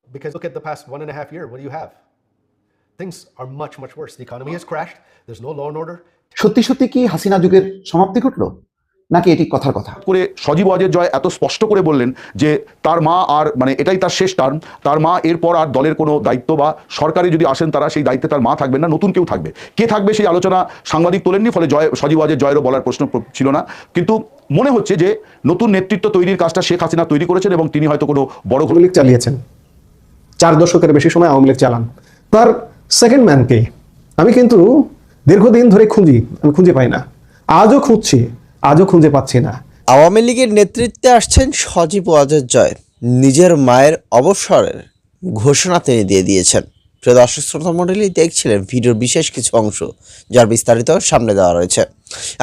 Because look at the past 1.5 years, what do you have? Things are much, much worse. The economy has crashed. There's no law and order. সত্যি সত্যি কি হাসিনা যুগের সমাপ্তি ঘটলো, নাকি এটি কথার কথা? করে সজীব ওয়াজেদ জয় এত স্পষ্ট করে বললেন যে তার মা আর মানে এটাই তার শেষ টার্ম, তার মা এরপর আর দলের কোনো দায়িত্ব বা সরকারে যদি আসেন তারা সেই দায়িত্বে তার মা থাকবেন না, নতুন কেউ থাকবে। কে থাকবে সেই আলোচনা সাংবাদিক তোলেননি, ফলে সজীব ওয়াজেদ জয়েরও বলার প্রশ্ন ছিল না। কিন্তু মনে হচ্ছে যে নতুন নেতৃত্ব তৈরির কাজটা শেখ হাসিনা তৈরি করেছেন এবং তিনি হয়তো কোনো বড় আওয়ামী লীগ চালিয়েছেন 4 দশকের বেশি সময় আওয়ামী লীগ চালান। তার সেকেন্ড ম্যানকে আমি কিন্তু দীর্ঘদিন ধরে আমি খুঁজে পাই না, আজও খুঁজছি, আজও খুঁজে পাচ্ছি না। আওয়ামী লীগের নেতৃত্বে আসছেন সজীব ওয়াজেদ জয়। নিজের মায়ের অবসরের ঘোষণা তিনি দিয়ে দিয়েছেন। প্রিয় দর্শক শ্রোতা মণ্ডলী, দেখছিলেন ভিডিওর বিশেষ কিছু অংশ, যার বিস্তারিত সামনে দেওয়া রয়েছে।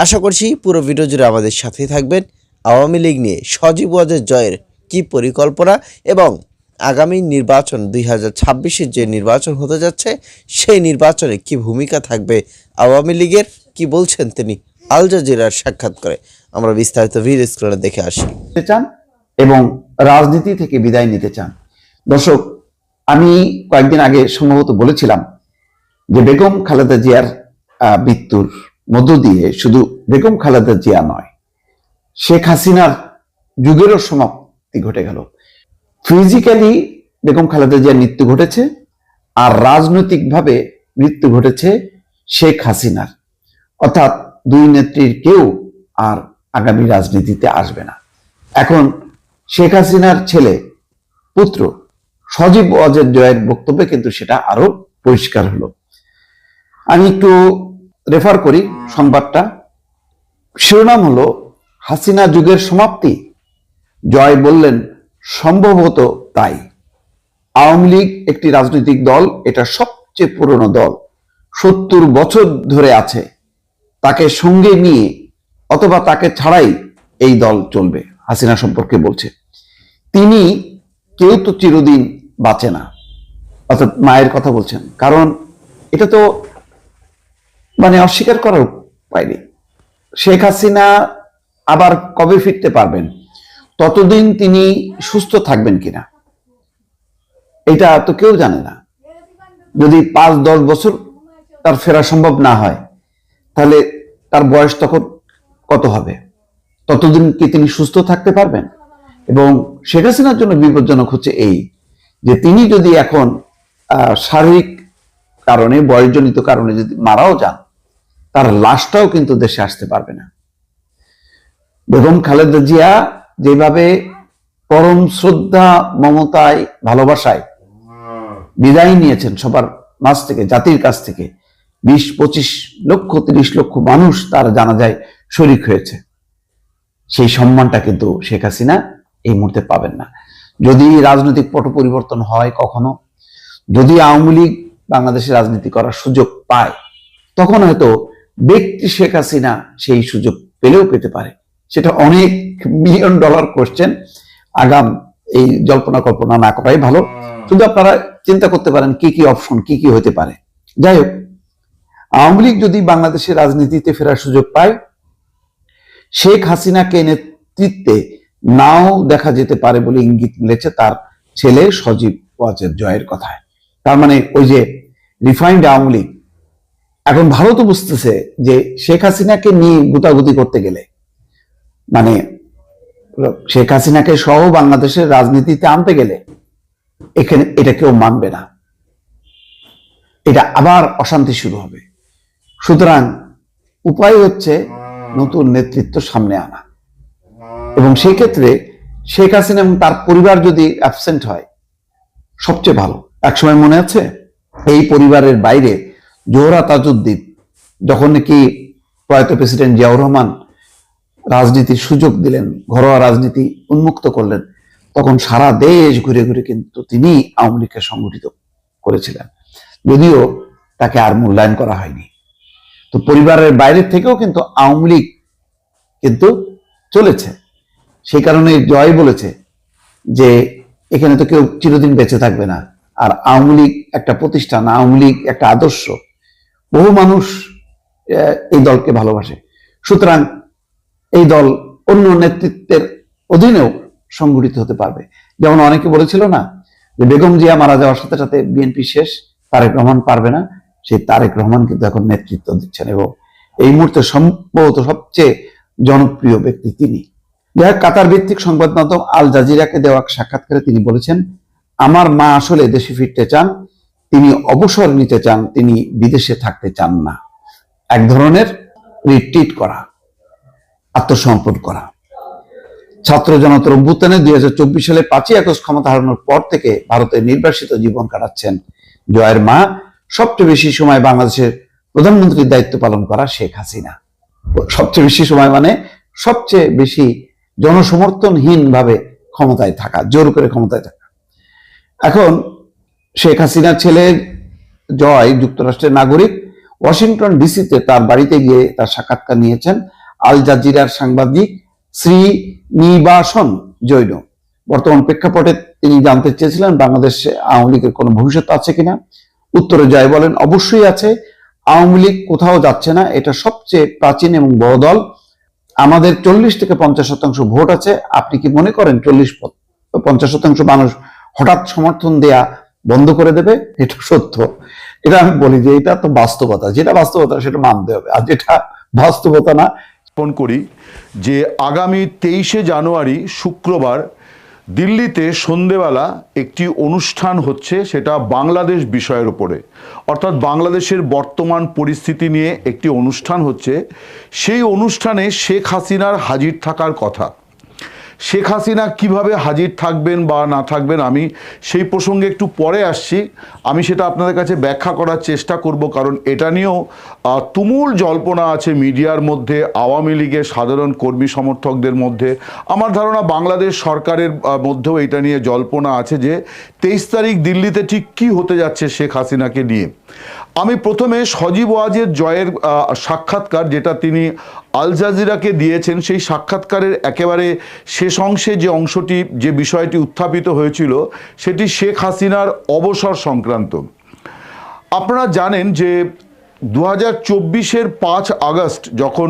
আশা করছি পুরো ভিডিও জুড়ে আমাদের সাথেই থাকবেন। আওয়ামী লীগ নিয়ে সজীব ওয়াজেদ জয়ের কী পরিকল্পনা এবং আগামী নির্বাচন 2026-এর যে নির্বাচন হতে যাচ্ছে সেই নির্বাচনে কি ভূমিকা থাকবে আওয়ামী লীগের, কি বলছেন তিনি আল জাজিরার সাক্ষাৎ করে, আমরা বিস্তারিত ভিডিও স্ক্রিনে দেখে আসি। চান এবং রাজনীতি থেকে বিদায় নিতে চান। দর্শক, আমি কয়েকদিন আগে সম্ভবত বলেছিলাম যে বেগম খালেদা জিয়ার মৃত্যুর মধ্য দিয়ে শুধু বেগম খালেদা জিয়া নয়, শেখ হাসিনার যুগেরও সমাপ্তি ঘটে গেল। ফিজিক্যালি বেগম খালেদা জিয়ার মৃত্যু ঘটেছে, আর রাজনৈতিকভাবে মৃত্যু ঘটেছে শেখ হাসিনার। অর্থাৎ দুই নেত্রীর কেউ আর আগামী রাজনীতিতে আসবে না। এখন শেখ হাসিনার ছেলে পুত্র সজীব ওয়াজেদ জয়ের বক্তব্যে কিন্তু সেটা আরো পরিষ্কার হলো। আমি একটু রেফার করি সংবাদটা। শিরোনাম হলো হাসিনা যুগের সমাপ্তি, জয় বললেন সম্ভবত তাই। আওয়ামী লীগ একটি রাজনৈতিক দল, এটা সবচেয়ে পুরনো দল, 70 বছর ধরে আছে। তাকে সঙ্গে নিয়ে অথবা তাকে ছাড়াই এই দল চলবে। হাসিনা সম্পর্কে বলছে, তিনি কেউ তো চিরদিন বাঁচে না, অর্থাৎ মায়ের কথা বলছেন। কারণ এটা তো মানে অস্বীকার করার উপায় নেই। শেখ হাসিনা আবার কবে ফিরতে পারবেন, ততদিন তিনি সুস্থ থাকবেন কিনা এটা তো কেউ জানে না। যদি 5-10 বছর তার ফেরা সম্ভব না হয়, তাহলে তার বয়স তখন কত হবে? ততদিন কি তিনি সুস্থ থাকতে পারবেন? এবং শেখ হাসিনার জন্য বিপজ্জনক হচ্ছে এই যে তিনি যদি এখন শারীরিক কারণে, বয়সজনিত কারণে যদি মারাও যান, তার লাশটাও কিন্তু দেশে আসতে পারবে না। বেগম খালেদা জিয়া যেভাবে পরম শ্রদ্ধা, মমতায়, ভালোবাসায় বিদায় নিয়েছেন সবার মাঝ থেকে, জাতির কাছ থেকে, 20-25 লক্ষ 30 লক্ষ মানুষ তার জানাজায় শরীক হয়েছে, সেই সম্মানটা কিন্তু শেখ হাসিনা এই মুহূর্তে পাবেন না। যদি রাজনৈতিক পট পরিবর্তন হয় কখনো, যদি আওয়ামী লীগ বাংলাদেশে রাজনীতি করার সুযোগ পায়, তখন হয়তো ব্যক্তি শেখ হাসিনা সেই সুযোগ পেলেও পেতে পারে। সেটা অনেক $1 মিলিয়ন কোশ্চেন, আগাম এই জল্পনা কল্পনা না করাই ভালো। শুধু আপনারা চিন্তা করতে পারেন কি কি অপশন, কি কি হতে পারে। যাই হোক, আওয়ামী লীগ যদি বাংলাদেশের রাজনীতিতে ফেরার সুযোগ পায়, শেখ হাসিনাকে নেতৃত্বে নাও দেখা যেতে পারে বলে ইঙ্গিত মিলেছে তার ছেলে সজীব ওয়াজেদ জয়ের কথায়। তার মানে ওই যে রিফাইন্ড আওয়ামী লীগ এখন ভারতও বুঝতেছে যে শেখ হাসিনাকে নিয়ে গুতাগুতি করতে গেলে, মানে শেখ হাসিনাকে সহ বাংলাদেশের রাজনীতিতে আনতে গেলে এখানে এটা কেউ মানবে না, এটা আবার অশান্তি শুরু হবে। সুতরাং উপায় হচ্ছে নতুন নেতৃত্ব সামনে আনা, এবং সেই ক্ষেত্রে শেখ হাসিনা এবং তার পরিবার যদি অ্যাবসেন্ট হয় সবচেয়ে ভালো। একসময় মনে আছে এই পরিবারের বাইরে জোহরা তাজউদ্দিন, যখন নাকি প্রয়াত প্রেসিডেন্ট জিয়াউর রহমান রাজনীতির সুযোগ দিলেন, ঘরোয়া রাজনীতি উন্মুক্ত করলেন, তখন সারা দেশ ঘুরে ঘুরে কিন্তু তিনি আওয়ামী লীগকে সংগঠিত করেছিলেন, যদিও তাকে আর মূল্যায়ন করা হয়নি। তো পরিবারের বাইরে থেকেও কিন্তু আওয়ামী লীগ কিন্তু চলেছে। সেই কারণে জয় বলেছে যে এখানে তো কেউ চিরদিন বেঁচে থাকবে না, আর আওয়ামী লীগ একটা প্রতিষ্ঠান, আওয়ামী লীগ একটা আদর্শ, বহু মানুষ এই দলকে ভালোবাসে। সুতরাং এই দল অন্য নেতৃত্বের অধীনেও সংগঠিত হতে পারবে। যেমন অনেকে বলেছিল না যে বেগম জিয়া মারা যাওয়ার সাথে সাথে বিএনপি শেষ, তারেক রহমান পারবে না, সেই তারেক রহমান কিন্তু এখন নেতৃত্ব দিচ্ছেন এবং এই মুহূর্তে সম্ভবত সবচেয়ে জনপ্রিয় ব্যক্তি তিনি। যাই হোক, কাতার ভিত্তিক সংবাদ মাধ্যম আল জাজিরাকে দেওয়া সাক্ষাৎকারে তিনি বলেছেন, আমার মা আসলে দেশে ফিরতে চান, তিনি অবসর নিতে চান, তিনি বিদেশে থাকতে চান না। এক ধরনের রিট্রিট করা, আত্মসমর্পণ করা। ছাত্র জনতার অভ্যুত্থানে 2024 সালে 5ই আগস্ট ক্ষমতা হারানোর পর থেকে ভারতের নির্বাসিত জীবন কাটাচ্ছেন জয়ের মা। সবচেয়ে বেশি সময় বাংলাদেশের প্রধানমন্ত্রীর দায়িত্ব পালন করা শেখ হাসিনা। সবচেয়ে বেশি সময় মানে সবচেয়ে বেশি জনসমর্থনহীন ভাবে ক্ষমতায় থাকা, জোর করে ক্ষমতায় থাকা। এখন শেখ হাসিনার ছেলে জয় যুক্তরাষ্ট্রের নাগরিক, ওয়াশিংটন ডিসিতে তার বাড়িতে গিয়ে তার সাক্ষাৎকার নিয়েছেন আল জাজিরার সাংবাদিক শ্রীনিবাসন জৈন। বর্তমান প্রেক্ষাপটে তিনি জানতে চেয়েছিলেন বাংলাদেশে আওয়ামী লীগের কোনো ভবিষ্যৎ আছে কিনা। উত্তরে জয় বলেন, অবশ্যই আছে, আওয়ামী লীগ কোথাও যাচ্ছে না, এটা সবচেয়ে প্রাচীন এবং বড় দল, আমাদের 40 থেকে 50% ভোট আছে। আপনি কি মনে করেন 40-50% মানুষ হঠাৎ সমর্থন দেয়া বন্ধ করে দেবে? এটা সত্য, এটা আমি বলি যে এটা তো বাস্তবতা, যেটা বাস্তবতা সেটা মানতে হবে, আর যেটা বাস্তবতা না। ফোন করি যে আগামী 23শে জানুয়ারি শুক্রবার দিল্লিতে সন্ধেবেলা একটি অনুষ্ঠান হচ্ছে, সেটা বাংলাদেশ বিষয়ের উপরে, অর্থাৎ বাংলাদেশের বর্তমান পরিস্থিতি নিয়ে একটি অনুষ্ঠান হচ্ছে। সেই অনুষ্ঠানে শেখ হাসিনার হাজির থাকার কথা। শেখ হাসিনা কিভাবে হাজির থাকবেন বা না থাকবেন আমি সেই প্রসঙ্গে একটু পরে আসছি, আমি সেটা আপনাদের কাছে ব্যাখ্যা করার চেষ্টা করব, কারণ এটা নিয়েও তুমুল জল্পনা আছে মিডিয়ার মধ্যে, আওয়ামী লীগের সাধারণ কর্মী সমর্থকদের মধ্যে। আমার ধারণা বাংলাদেশ সরকারের মধ্যেও এটা নিয়ে জল্পনা আছে যে 23 তারিখ দিল্লিতে ঠিক কী হতে যাচ্ছে শেখ হাসিনাকে নিয়ে। আমি প্রথমে সজীব ওয়াজেদ জয়ের সাক্ষাৎকার, যেটা তিনি আল জাজিরাকে দিয়েছেন, সেই সাক্ষাৎকারের একেবারে শেষ অংশে যে অংশটি, যে বিষয়টি উত্থাপিত হয়েছিল, সেটি শেখ হাসিনার অবসর সংক্রান্ত। আপনারা জানেন যে 2024-এর 5 আগস্ট যখন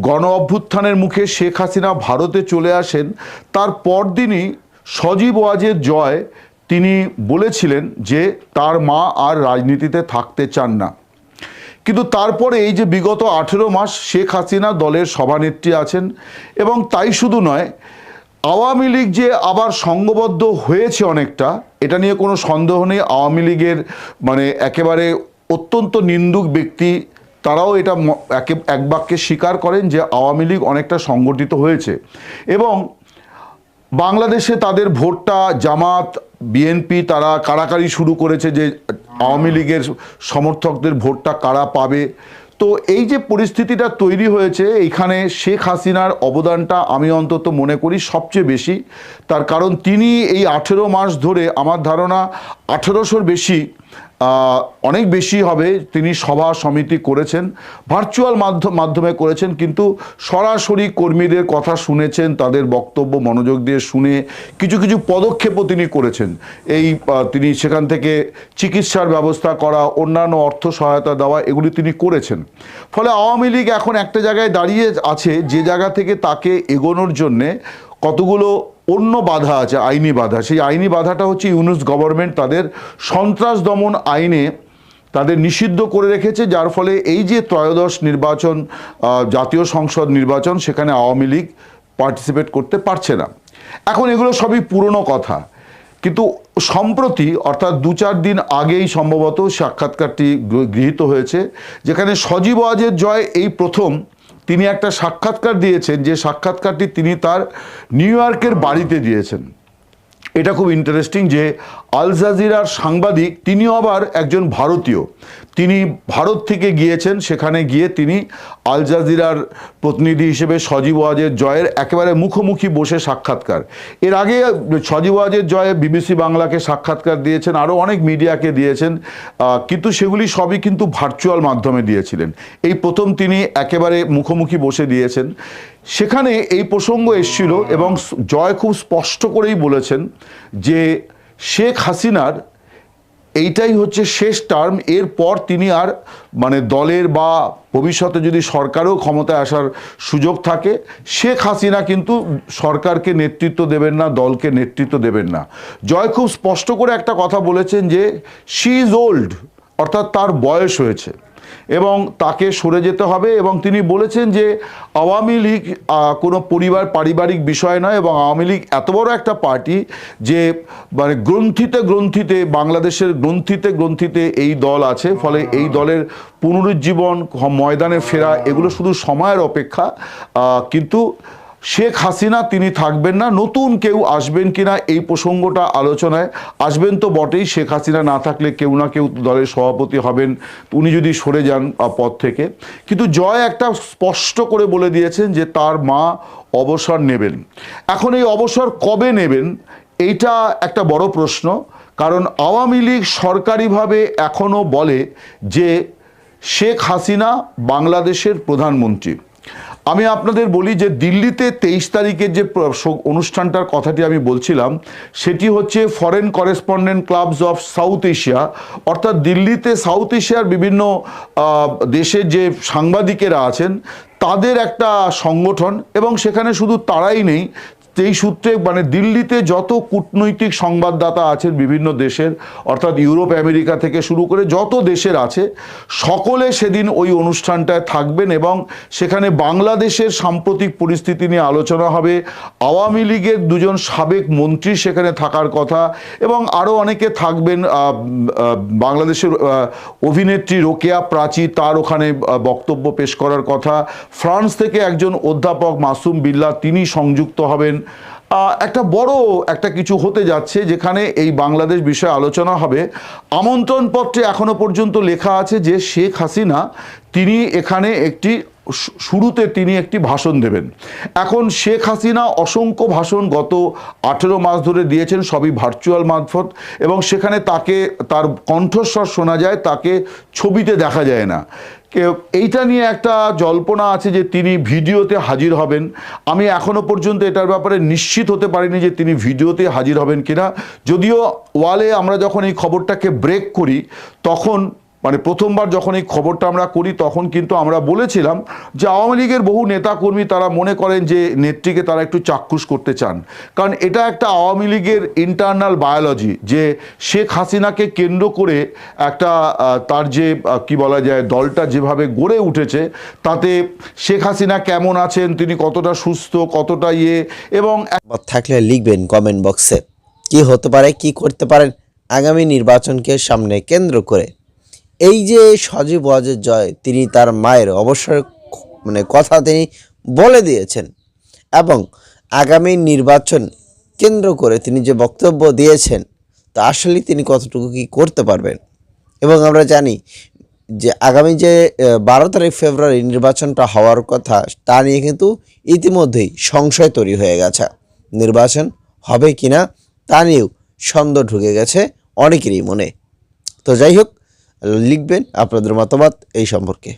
গণ অভ্যুত্থানের মুখে শেখ হাসিনা ভারতে চলে আসেন, তার পরদিনই সজীব ওয়াজেদ জয় তিনি বলেছিলেন যে তার মা আর রাজনীতিতে থাকতে চান না। কিন্তু তারপরে এই যে বিগত 18 মাস শেখ হাসিনা দলের সভানেত্রী আছেন, এবং তাই শুধু নয়, আওয়ামী লীগ যে আবার সংঘবদ্ধ হয়েছে অনেকটা, এটা নিয়ে কোনো সন্দেহ নেই। আওয়ামী লীগের মানে একেবারে অত্যন্ত নিন্দুক ব্যক্তি তারাও এটা এক বাক্যে স্বীকার করেন যে আওয়ামী লীগ অনেকটা সংগঠিত হয়েছে, এবং বাংলাদেশে তাদের ভোটটা জামাত বিএনপি তারা কাড়াকাড়ি শুরু করেছে যে আওয়ামী লীগের সমর্থকদের ভোটটা কারা পাবে। তো এই যে পরিস্থিতিটা তৈরি হয়েছে, এইখানে শেখ হাসিনার অবদানটা আমি অন্তত মনে করি সবচেয়ে বেশি। তার কারণ তিনি এই 18 মাস ধরে, আমার ধারণা 1800-র বেশি, অনেক বেশি হবে, তিনি সভা সমিতি করেছেন, ভার্চুয়াল মাধ্যমে করেছেন, কিন্তু সরাসরি কর্মীদের কথা শুনেছেন, তাদের বক্তব্য মনোযোগ দিয়ে শুনে কিছু কিছু পদক্ষেপও তিনি করেছেন। তিনি সেখান থেকে চিকিৎসার ব্যবস্থা করা, অন্যান্য অর্থ সহায়তা দেওয়া, এগুলি তিনি করেছেন। ফলে আওয়ামী লীগ এখন একটা জায়গায় দাঁড়িয়ে আছে, যে জায়গা থেকে তাকে এগোনোর জন্যে কতগুলো অন্য বাধা আছে, আইনি বাধা। সেই আইনি বাধাটা হচ্ছে ইউনূস গভর্নমেন্ট তাদের সন্ত্রাস দমন আইনে তাদের নিষিদ্ধ করে রেখেছে, যার ফলে এই যে ত্রয়োদশ নির্বাচন, জাতীয় সংসদ নির্বাচন, সেখানে আওয়ামী লীগ পার্টিসিপেট করতে পারছে না। এখন এগুলো সবই পুরনো কথা, কিন্তু সম্প্রতি অর্থাৎ 2-4 দিন আগেই সম্ভবত সাক্ষাৎকারটি গৃহীত হয়েছে, যেখানে সজীব ওয়াজেদ জয় এই প্রথম তিনি একটা সাক্ষাৎকার দিয়েছেন, যে সাক্ষাৎকারটি তিনি তার নিউ ইয়র্কের বাড়িতে দিয়েছেন। এটা খুব ইন্টারেস্টিং যে আল জাজিরার সাংবাদিক, তিনিও আবার একজন ভারতীয়, তিনি ভারত থেকে গিয়েছেন, সেখানে গিয়ে তিনি আল জাজিরার প্রতিনিধি হিসেবে সজীব ওয়াজেদ জয়ের একেবারে মুখোমুখি বসে সাক্ষাৎকার। এর আগে সজীব ওয়াজেদ জয় বিবিসি বাংলাকে সাক্ষাৎকার দিয়েছেন, আরও অনেক মিডিয়াকে দিয়েছেন, কিন্তু সেগুলি সবই কিন্তু ভার্চুয়াল মাধ্যমে দিয়েছিলেন। এই প্রথম তিনি একেবারে মুখোমুখি বসে দিয়েছেন। সেখানে এই প্রসঙ্গ এসেছিল এবং জয় খুব স্পষ্ট করেই বলেছেন যে শেখ হাসিনার এইটাই হচ্ছে শেষ টার্ম, এরপর তিনি আর মানে দলের বা ভবিষ্যতে যদি সরকারও ক্ষমতায় আসার সুযোগ থাকে, শেখ হাসিনা কিন্তু সরকারকে নেতৃত্ব দেবেন না, দলকে নেতৃত্ব দেবেন না। জয় খুব স্পষ্ট করে একটা কথা বলেছেন যে শি ইজ ওল্ড, অর্থাৎ তার বয়স হয়েছে এবং তাকে সরে যেতে হবে। এবং তিনি বলেছেন যে আওয়ামী লীগ কোনো পারিবারিক বিষয় নয়, এবং আওয়ামী লীগ এত বড় একটা পার্টি যে মানে গ্রন্থিতে বাংলাদেশের গ্রন্থিতে এই দল আছে, ফলে এই দলের পুনরুজ্জীবন, ময়দানে ফেরা, এগুলো শুধু সময়ের অপেক্ষা। কিন্তু শেখ হাসিনা তিনি থাকবেন না, নতুন কেউ আসবেন কিনা এই প্রসঙ্গটা আলোচনায় আসবেন তো বটেই। শেখ হাসিনা না থাকলে কেউ না কেউ দলের সভাপতি হবেন, উনি যদি সরে যান পদ থেকে। কিন্তু জয় একটা স্পষ্ট করে বলে দিয়েছেন যে তার মা অবসর নেবেন। এখন এই অবসর কবে নেবেন এইটা একটা বড় প্রশ্ন, কারণ আওয়ামী লীগ সরকারিভাবে এখনও বলে যে শেখ হাসিনা বাংলাদেশের প্রধানমন্ত্রী। আমি আপনাদের বলি যে দিল্লিতে 23 তারিখের যে অনুষ্ঠানটার কথাটি আমি বলছিলাম, সেটি হচ্ছে foreign correspondent clubs of south Asia, অর্থাৎ দিল্লিতে সাউথ এশিয়ার বিভিন্ন দেশের যে সাংবাদিকেরা আছেন তাদের একটা সংগঠন, এবং সেখানে শুধু তারাই নেই, এই সূত্রে মানে দিল্লিতে যত কূটনৈতিক সংবাদদাতা আছেন বিভিন্ন দেশের, অর্থাৎ ইউরোপ আমেরিকা থেকে শুরু করে যত দেশের আছে, সকলে সেদিন ওই অনুষ্ঠানটায় থাকবেন এবং সেখানে বাংলাদেশের সাম্প্রতিক পরিস্থিতি নিয়ে আলোচনা হবে। আওয়ামী লীগের দুজন সাবেক মন্ত্রী সেখানে থাকার কথা, এবং আরও অনেকে থাকবেন। বাংলাদেশের অভিনেত্রী রোকেয়া প্রাচী, তার ওখানে বক্তব্য পেশ করার কথা। ফ্রান্স থেকে একজন অধ্যাপক মাসুম বিল্লাহ, তিনি সংযুক্ত হবেন। একটা বড় একটা কিছু হতে যাচ্ছে যেখানে এই বাংলাদেশ বিষয়ে আলোচনা হবে। আমন্ত্রণপত্রে এখনো পর্যন্ত লেখা আছে যে শেখ হাসিনা তিনি এখানে শুরুতে তিনি একটি ভাষণ দেবেন। এখন শেখ হাসিনা অসংখ্য ভাষণ গত 18 মাস ধরে দিয়েছেন, সবই ভার্চুয়াল মারফত, এবং সেখানে তাকে তার কণ্ঠস্বর শোনা যায়, তাকে ছবিতে দেখা যায় না। এইটা নিয়ে একটা জল্পনা আছে যে তিনি ভিডিওতে হাজির হবেন। আমি এখনো পর্যন্ত এটার ব্যাপারে নিশ্চিত হতে পারিনি যে তিনি ভিডিওতে হাজির হবেন কিনা। যদিও ওয়ালে আমরা যখন এই খবরটাকে ব্রেক করি, তখন মানে প্রথমবার যখন এই খবরটা আমরা করি, তখন কিন্তু আমরা বলেছিলাম যে আওয়ামী লীগের বহু নেতাকর্মী তারা মনে করেন যে নেত্রীকে তারা একটু চাক্ষুষ করতে চান, কারণ এটা একটা আওয়ামী লীগের ইন্টারনাল বায়োলজি যে শেখ হাসিনাকে কেন্দ্র করে একটা তার যে কি বলা যায় দলটা যেভাবে গড়ে উঠেছে, তাতে শেখ হাসিনা কেমন আছেন, তিনি কতটা সুস্থ, কতটা এবং থাকলে লিখবেন কমেন্ট বক্সে। কি হতে পারে, কি করতে পারেন আগামী নির্বাচনকে সামনে কেন্দ্র করে। এই যে সজীব ওয়াজেদ জয়, তিনি তার মায়ের অবসরের কথা তিনি বলে দিয়েছেন, এবং আগামী নির্বাচন কেন্দ্র করে তিনি যে বক্তব্য দিয়েছেন তা আসলে তিনি কতটুকু কি করতে পারবেন। এবং আমরা জানি যে আগামী যে 12 তারিখ ফেব্রুয়ারি নির্বাচনটা হওয়ার কথা, তা নিয়ে কিন্তু ইতিমধ্যেই সংশয় তৈরি হয়ে গেছে। নির্বাচন হবে কিনা তা নিয়েও সন্দেহ ঢুকে গেছে অনেকেরই মনে। তো যাই হোক, লিখবেন আপনাদের মতামত এই সম্পর্কে।